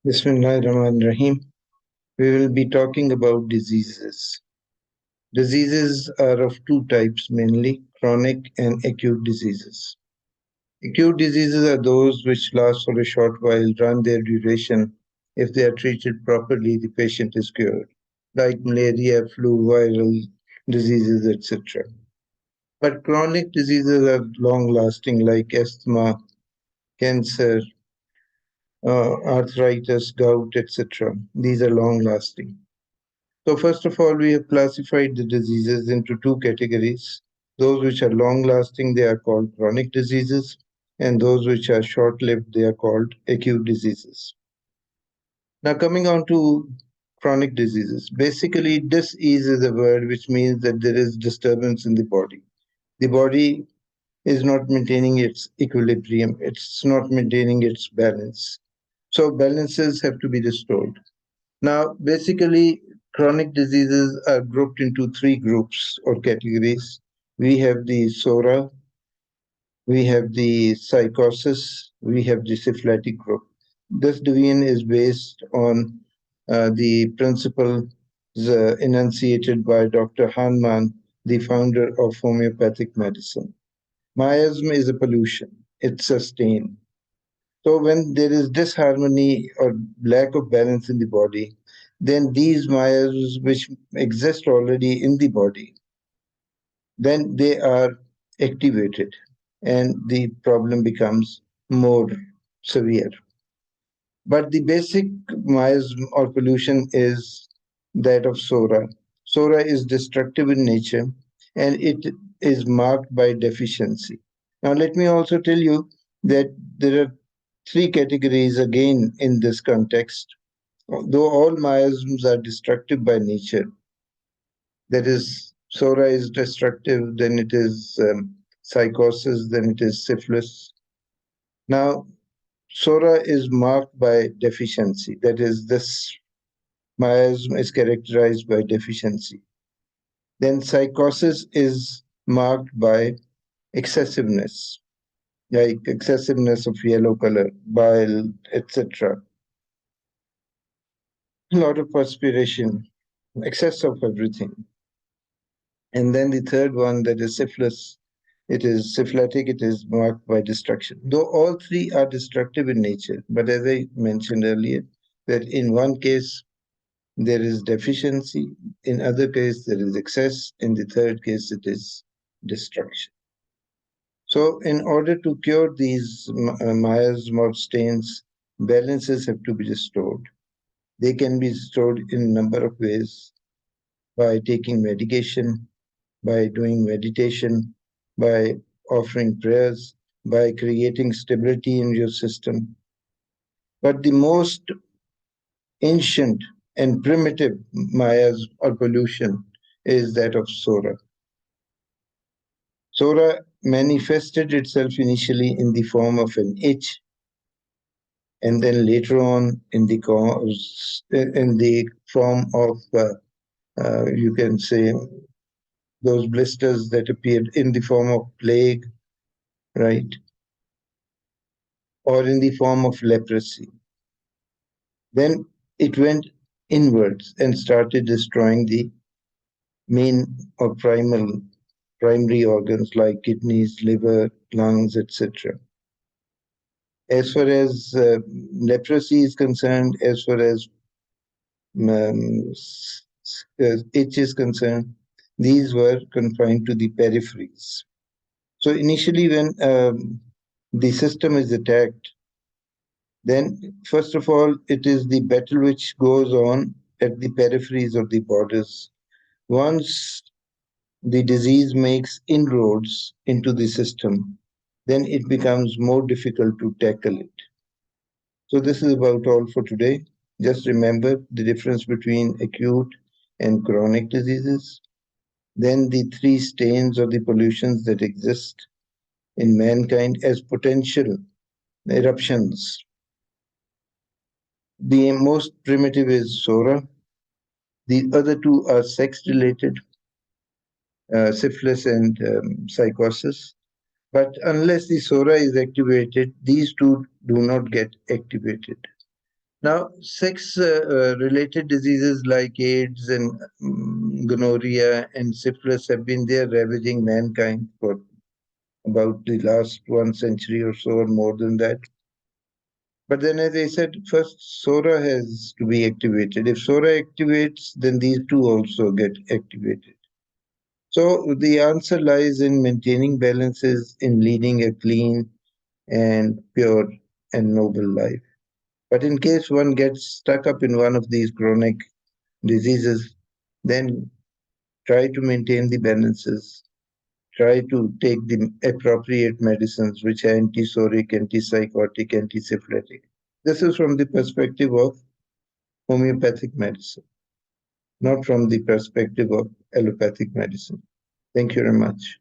Bismillahirrahmanirrahim. We will be talking about diseases. Diseases are of two types mainly chronic and acute diseases. Acute diseases are those which last for a short while, run their duration. If they are treated properly, the patient is cured, like malaria, flu, viral diseases, etc. But chronic diseases are long lasting, like asthma, cancer, arthritis, gout, etc. These are long lasting. So, first of all, we have classified the diseases into two categories. Those which are long lasting, they are called chronic diseases, and those which are short lived, they are called acute diseases. Now, coming on to chronic diseases, basically, dis-ease is a word which means that there is disturbance in the body. The body is not maintaining its equilibrium, it's not maintaining its balance. So, balances have to be restored. Now, basically, chronic diseases are grouped into three groups or categories. We have the SORA, we have the psychosis, we have the syphilitic group. This division is based on the principles enunciated by Dr. Hahnemann, the founder of homeopathic medicine. Miasm is a pollution, it's a stain. So when there is disharmony or lack of balance in the body, then these miasms which exist already in the body, then they are activated and the problem becomes more severe. But the basic miasm or pollution is that of Sora. Sora is destructive in nature and it is marked by deficiency. Now, let me also tell you that there are three categories again in this context. Though all miasms are destructive by nature, that is, Sora is destructive, then it is psychosis, then it is syphilis. Now, Sora is marked by deficiency. That is, this miasm is characterized by deficiency. Then psychosis is marked by excessiveness, like excessiveness of yellow color, bile, etc. A lot of perspiration, excess of everything. And then the third one, that is syphilis, it is syphilitic, it is marked by destruction. Though all three are destructive in nature, but as I mentioned earlier, that in one case there is deficiency, in other case there is excess, in the third case it is destruction. So in order to cure these miasm or stains, balances have to be restored. They can be restored in a number of ways by taking medication, by doing meditation, by offering prayers, by creating stability in your system. But the most ancient and primitive mayas or pollution is that of Sora. Sora manifested itself initially in the form of an itch, and then later on in the form of you can say those blisters that appeared in the form of plague, right, or in the form of leprosy. Then it went inwards and started destroying the main or primary organs like kidneys, liver, lungs, etc. As far as leprosy is concerned, as far as itch is concerned, these were confined to the peripheries. So initially, when the system is attacked, then first of all, it is the battle which goes on at the peripheries of the borders. Once the disease makes inroads into the system, then it becomes more difficult to tackle it. So, this is about all for today. Just remember the difference between acute and chronic diseases, then the three stains or the pollutions that exist in mankind as potential eruptions. The most primitive is Sora. The other two are sex related, syphilis and psychosis. But unless the SORA is activated, these two do not get activated. Now, sex related diseases like AIDS and gonorrhea and syphilis have been there ravaging mankind for about the last 1 century or so, or more than that. But then, as I said, first SORA has to be activated. If SORA activates, then these two also get activated. So the answer lies in maintaining balances, in leading a clean and pure and noble life. But in case one gets stuck up in one of these chronic diseases, then try to maintain the balances. Try to take the appropriate medicines, which are antisoric, antipsychotic, antisyphilitic. This is from the perspective of homeopathic medicine, not from the perspective of allopathic medicine. Thank you very much.